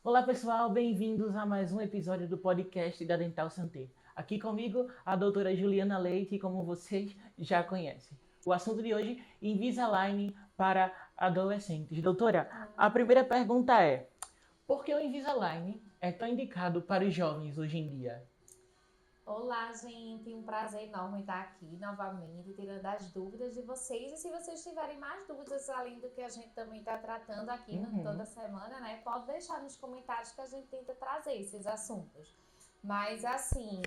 Olá pessoal, bem-vindos a mais um episódio do podcast da Dental Santé. Aqui comigo a doutora Juliana Leite, como vocês já conhecem. O assunto de hoje, Invisalign para adolescentes. Doutora, a primeira pergunta é: por que o Invisalign é tão indicado para os jovens hoje em dia? Olá, gente, um prazer enorme estar aqui novamente, tirando as dúvidas de vocês. E se vocês tiverem mais dúvidas, além do que a gente também está tratando aqui toda semana, né? Pode deixar nos comentários que a gente tenta trazer esses assuntos. Mas, assim,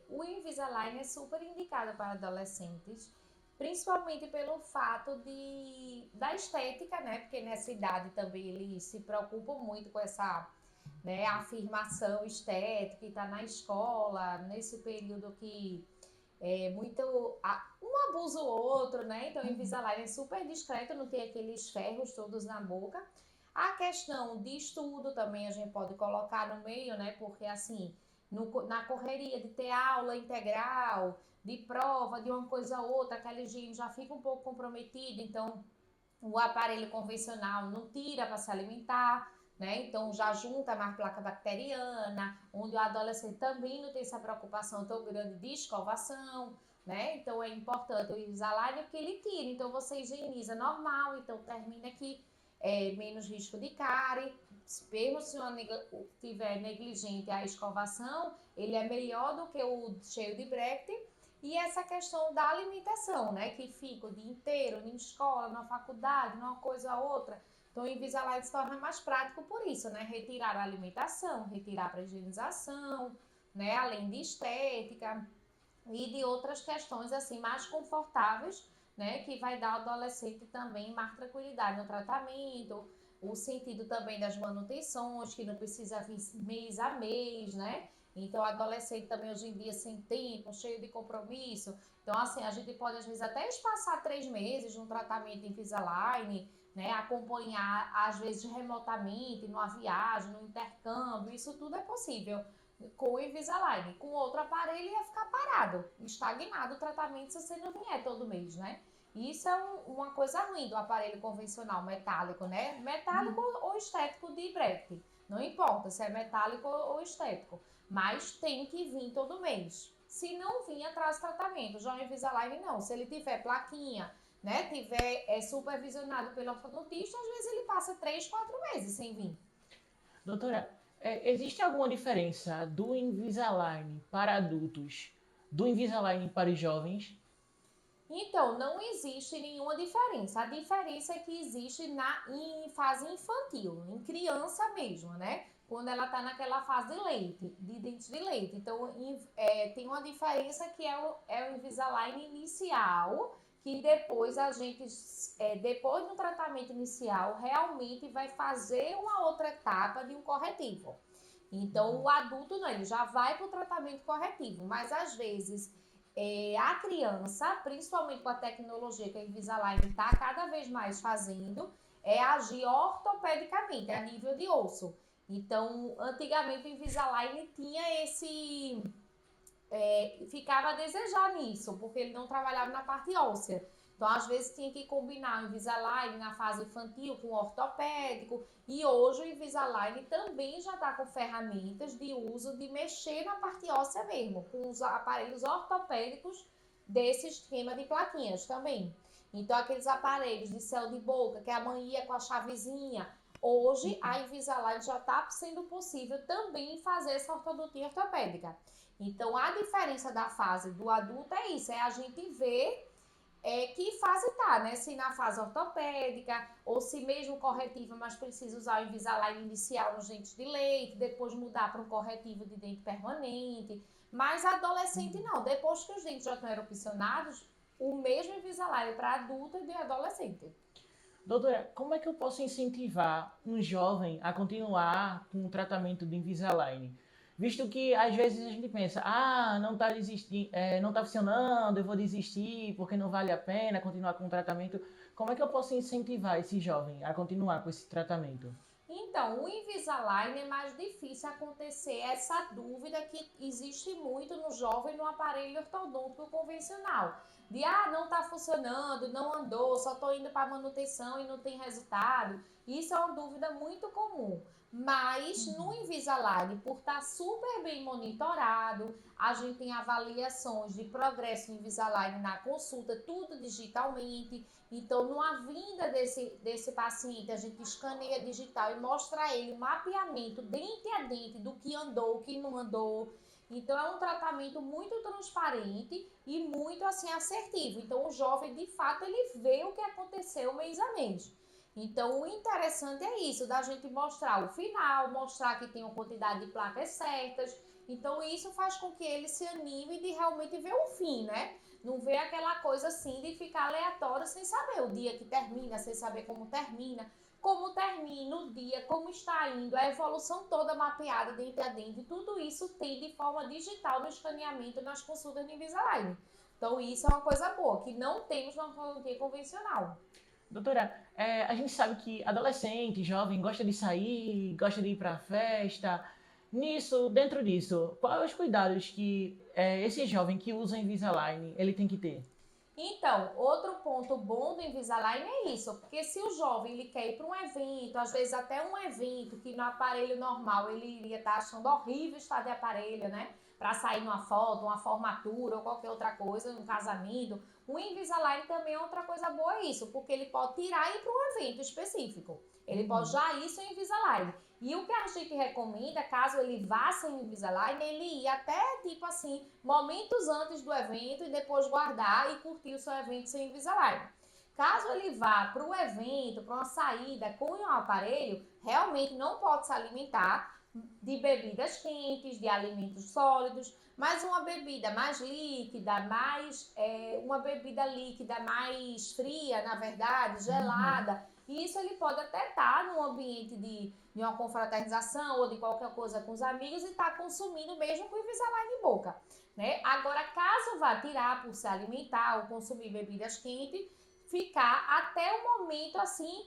o Invisalign é super indicado para adolescentes, principalmente pelo fato da estética, né? Porque nessa idade também eles se preocupam muito com essa, né, afirmação estética, e está na escola, nesse período que é muito um abusa o outro, né? Então o Invisalign é super discreto, não tem aqueles ferros todos na boca. A questão de estudo também a gente pode colocar no meio, né? Porque assim, na correria de ter aula integral, de prova, de uma coisa ou outra, aquela higiene já fica um pouco comprometida, então o aparelho convencional não tira para se alimentar, né? Então já junta mais placa bacteriana, onde o adolescente também não tem essa preocupação tão grande de escovação, né? Então é importante o Invisalign que ele tira. Então você higieniza normal, então termina aqui menos risco de cárie. Mesmo se tiver negligente a escovação, ele é melhor do que o cheio de Bracte. E essa questão da alimentação, né? Que fica o dia inteiro em escola, na faculdade, numa coisa ou outra. Então o Invisalign se torna mais prático por isso, né? Retirar a alimentação, retirar a higienização, né? Além de estética e de outras questões assim mais confortáveis, né? Que vai dar ao adolescente também mais tranquilidade no tratamento, o sentido também das manutenções, que não precisa vir mês a mês, né? Então, adolescente também hoje em dia sem tempo, cheio de compromisso. Então, assim, a gente pode às vezes até espaçar 3 meses de um tratamento em Invisalign, né? Acompanhar às vezes remotamente, numa viagem, no intercâmbio, isso tudo é possível com o Invisalign. Com outro aparelho ia ficar parado, estagnado o tratamento se você não vier todo mês, né? Isso é uma coisa ruim do aparelho convencional metálico, né? Metálico ou estético de Bracte. Não importa se é metálico ou estético. Mas tem que vir todo mês. Se não vir, atrasa o tratamento. Já o Invisalign não. Se ele tiver plaquinha, né? Tiver supervisionado pelo ortodontista, às vezes ele passa 3, 4 meses sem vir. Doutora, existe alguma diferença do Invisalign para adultos do Invisalign para os jovens? Então, não existe nenhuma diferença. A diferença é que existe em fase infantil, em criança mesmo, né? Quando ela está naquela fase de leite, de dente de leite. Então, tem uma diferença que é o Invisalign inicial, que depois a gente, depois do tratamento inicial, realmente vai fazer uma outra etapa de um corretivo. Então, o adulto não, ele já vai para o tratamento corretivo, mas às vezes a criança, principalmente com a tecnologia que a Invisalign está cada vez mais fazendo, é agir ortopedicamente, a nível de osso. Então, antigamente o Invisalign tinha ficava a desejar nisso, porque ele não trabalhava na parte óssea. Então, às vezes, tinha que combinar o Invisalign na fase infantil com o ortopédico. E hoje o Invisalign também já está com ferramentas de uso de mexer na parte óssea mesmo, com os aparelhos ortopédicos desse esquema de plaquinhas também. Então, aqueles aparelhos de céu de boca, que é a mania com a chavezinha, hoje a Invisalign já está sendo possível também fazer essa ortodontia ortopédica. Então, a diferença da fase do adulto é isso, é a gente ver que fase tá, né? Se na fase ortopédica, ou se mesmo corretiva, mas precisa usar o Invisalign inicial nos dentes de leite, depois mudar para um corretivo de dente permanente. Mas adolescente não, depois que os dentes já estão erupcionados, o mesmo Invisalign para adulto e de adolescente. Doutora, como é que eu posso incentivar um jovem a continuar com o tratamento do Invisalign? Visto que às vezes a gente pensa, não está não tá funcionando, eu vou desistir porque não vale a pena continuar com o tratamento. Como é que eu posso incentivar esse jovem a continuar com esse tratamento? Então, o Invisalign é mais difícil acontecer essa dúvida que existe muito no jovem no aparelho ortodôntico convencional. De, não está funcionando, não andou, só estou indo para manutenção e não tem resultado. Isso é uma dúvida muito comum. Mas no Invisalign, por estar super bem monitorado, a gente tem avaliações de progresso no Invisalign na consulta, tudo digitalmente. Então, numa vinda desse paciente, a gente escaneia digital e mostra a ele o mapeamento dente a dente do que andou, o que não andou. Então, é um tratamento muito transparente e muito assim assertivo. Então, o jovem, de fato, ele vê o que aconteceu mês a mês. Então, o interessante é isso, da gente mostrar o final, mostrar que tem uma quantidade de placas certas. Então, isso faz com que ele se anime de realmente ver o fim, né? Não ver aquela coisa assim de ficar aleatório sem saber o dia que termina, sem saber como termina o dia, como está indo, a evolução toda mapeada dente a dente. Tudo isso tem de forma digital no escaneamento nas consultas de Invisalign. Então, isso é uma coisa boa, que não temos na odontologia convencional. Doutora, a gente sabe que adolescente, jovem, gosta de sair, gosta de ir pra festa. Dentro disso, quais os cuidados que esse jovem que usa Invisalign, ele tem que ter? Então, outro ponto bom do Invisalign é isso, porque se o jovem ele quer ir para um evento, às vezes até um evento que no aparelho normal ele iria estar achando horrível estar de aparelho, né? Para sair numa foto, uma formatura ou qualquer outra coisa, um casamento, o Invisalign também é outra coisa boa isso, porque ele pode tirar e ir para um evento específico. Ele pode já ir sem Invisalign. E o que a gente recomenda, caso ele vá sem Invisalign, ele ir até, tipo assim, momentos antes do evento e depois guardar e curtir o seu evento sem Invisalign. Caso ele vá para o evento, para uma saída com um aparelho, realmente não pode se alimentar de bebidas quentes, de alimentos sólidos, mas uma bebida mais líquida, uma bebida líquida mais fria, na verdade, gelada. E isso ele pode até estar num ambiente de uma confraternização ou de qualquer coisa com os amigos e estar consumindo mesmo com o Invisalign em boca, né? Agora, caso vá tirar por se alimentar ou consumir bebidas quentes, ficar até o momento assim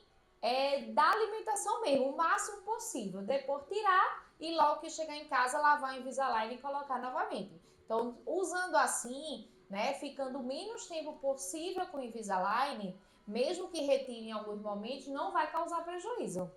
da alimentação mesmo, o máximo possível. Depois tirar e logo que chegar em casa lavar o Invisalign e colocar novamente. Então, usando assim, né, ficando o menos tempo possível com o Invisalign, mesmo que retire em alguns momentos, não vai causar prejuízo.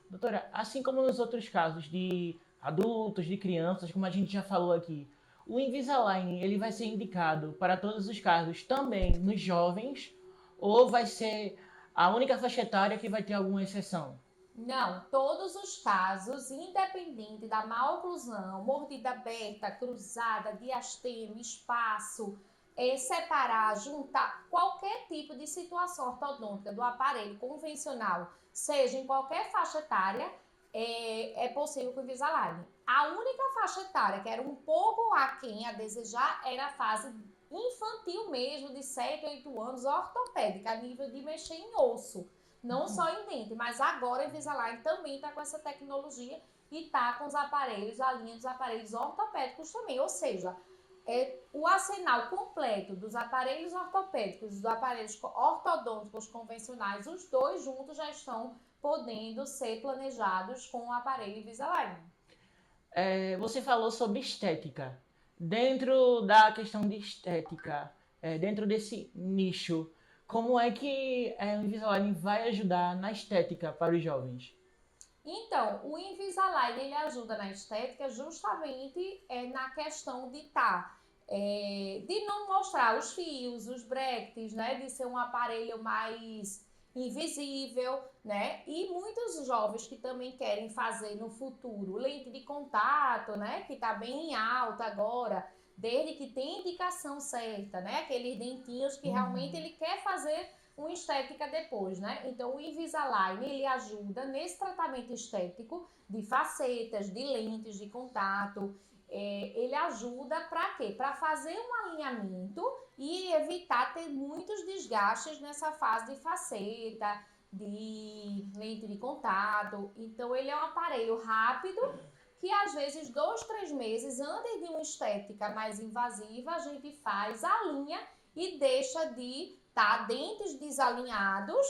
Doutora, assim como nos outros casos de adultos, de crianças, como a gente já falou aqui, o Invisalign ele vai ser indicado para todos os casos também nos jovens ou vai ser a única faixa etária que vai ter alguma exceção? Não, todos os casos, independente da maloclusão, mordida aberta, cruzada, diastema, espaço, separar, juntar, qualquer tipo de situação ortodôntica do aparelho convencional, seja em qualquer faixa etária, é possível com o Invisalign. A única faixa etária que era um pouco aquém a desejar era a fase infantil mesmo, de 7 a 8 anos, ortopédica, a nível de mexer em osso. Não só em dente, mas agora a Invisalign também está com essa tecnologia e está com os aparelhos, a linha dos aparelhos ortopédicos também. Ou seja, o arsenal completo dos aparelhos ortopédicos e dos aparelhos ortodônticos convencionais, os dois juntos já estão podendo ser planejados com o aparelho Invisalign. Você falou sobre estética. Dentro da questão de estética, dentro desse nicho, como é que o Invisalign vai ajudar na estética para os jovens? Então, o Invisalign ele ajuda na estética justamente na questão de de não mostrar os fios, os brackets, né? De ser um aparelho mais invisível, né? E muitos jovens que também querem fazer no futuro lente de contato, né? Que tá bem em alta agora, desde que tem indicação certa, né? Aqueles dentinhos que realmente ele quer fazer uma estética depois, né? Então o Invisalign ele ajuda nesse tratamento estético de facetas, de lentes de contato. Ele ajuda para quê? Para fazer um alinhamento e evitar ter muitos desgastes nessa fase de faceta, de lente de contato. Então ele é um aparelho rápido que às vezes 2, 3 meses antes de uma estética mais invasiva a gente faz a linha e deixa de dentes desalinhados,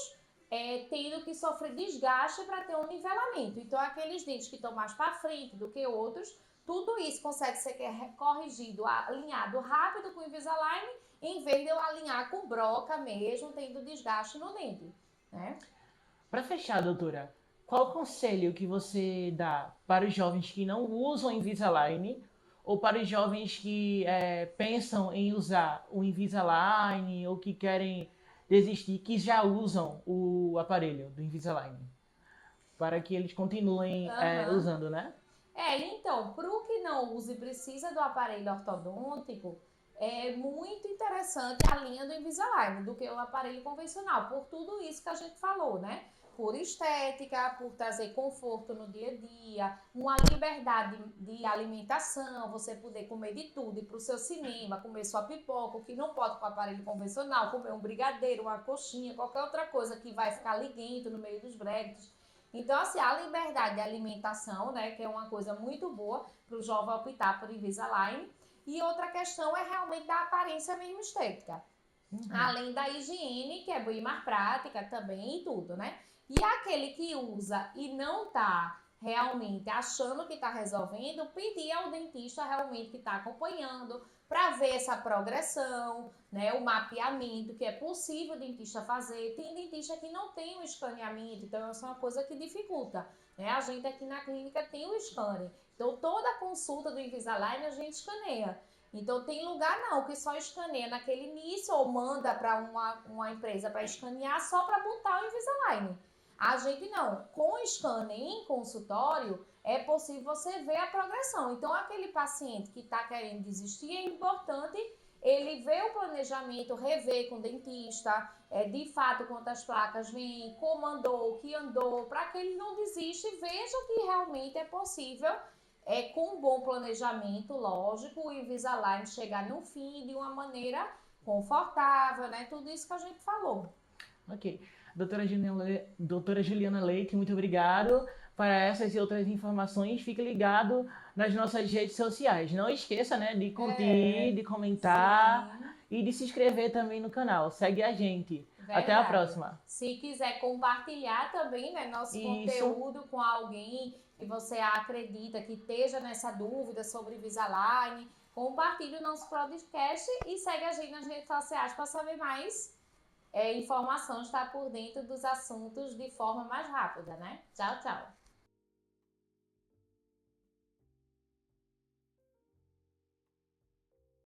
tendo que sofrer desgaste para ter um nivelamento. Então, aqueles dentes que estão mais para frente do que outros, tudo isso consegue ser corrigido, alinhado rápido com o Invisalign, em vez de eu alinhar com broca mesmo, tendo desgaste no dente, né? Para fechar, doutora, qual conselho que você dá para os jovens que não usam Invisalign ou para os jovens que pensam em usar o Invisalign ou que querem desistir, que já usam o aparelho do Invisalign, para que eles continuem Aham. usando, né? Então, para o que não usa e precisa do aparelho ortodôntico, é muito interessante a linha do Invisalign do que o aparelho convencional, por tudo isso que a gente falou, né? Por estética, por trazer conforto no dia a dia, uma liberdade de alimentação, você poder comer de tudo, ir para o seu cinema, comer sua pipoca, o que não pode com o aparelho convencional, comer um brigadeiro, uma coxinha, qualquer outra coisa que vai ficar liguento no meio dos brackets. Então, assim, a liberdade de alimentação, né, que é uma coisa muito boa para o jovem optar por Invisalign. E outra questão é realmente da aparência mesmo estética. Uhum. Além da higiene, que é bem mais prática também e tudo, né? E aquele que usa e não tá realmente achando que está resolvendo, pedir ao dentista realmente que está acompanhando para ver essa progressão, né? O mapeamento que é possível o dentista fazer. Tem dentista que não tem o escaneamento, então isso é uma coisa que dificulta, né? A gente aqui na clínica tem o scanner, então toda a consulta do Invisalign a gente escaneia. Então tem lugar não que só escaneia naquele início ou manda para uma empresa para escanear só para botar o Invisalign. A gente não. Com o scanner em consultório é possível você ver a progressão. Então aquele paciente que está querendo desistir é importante ele ver o planejamento, rever com o dentista, de fato quantas placas vêm, como andou, o que andou, para que ele não desista e veja que realmente é possível com um bom planejamento, lógico, o Invisalign chegar no fim de uma maneira confortável, né? Tudo isso que a gente falou. Ok. Doutora Juliana Leite, muito obrigado. Para essas e outras informações, fique ligado nas nossas redes sociais. Não esqueça, né, de curtir, de comentar Sim, e de se inscrever também no canal. Segue a gente. Até a verdade. próxima. Se quiser compartilhar também, né, nosso Isso. conteúdo com alguém que você acredita que esteja nessa dúvida sobre Invisalign, compartilhe o nosso podcast e segue a gente nas redes sociais para saber mais informações, estar por dentro dos assuntos de forma mais rápida, né? Tchau, tchau.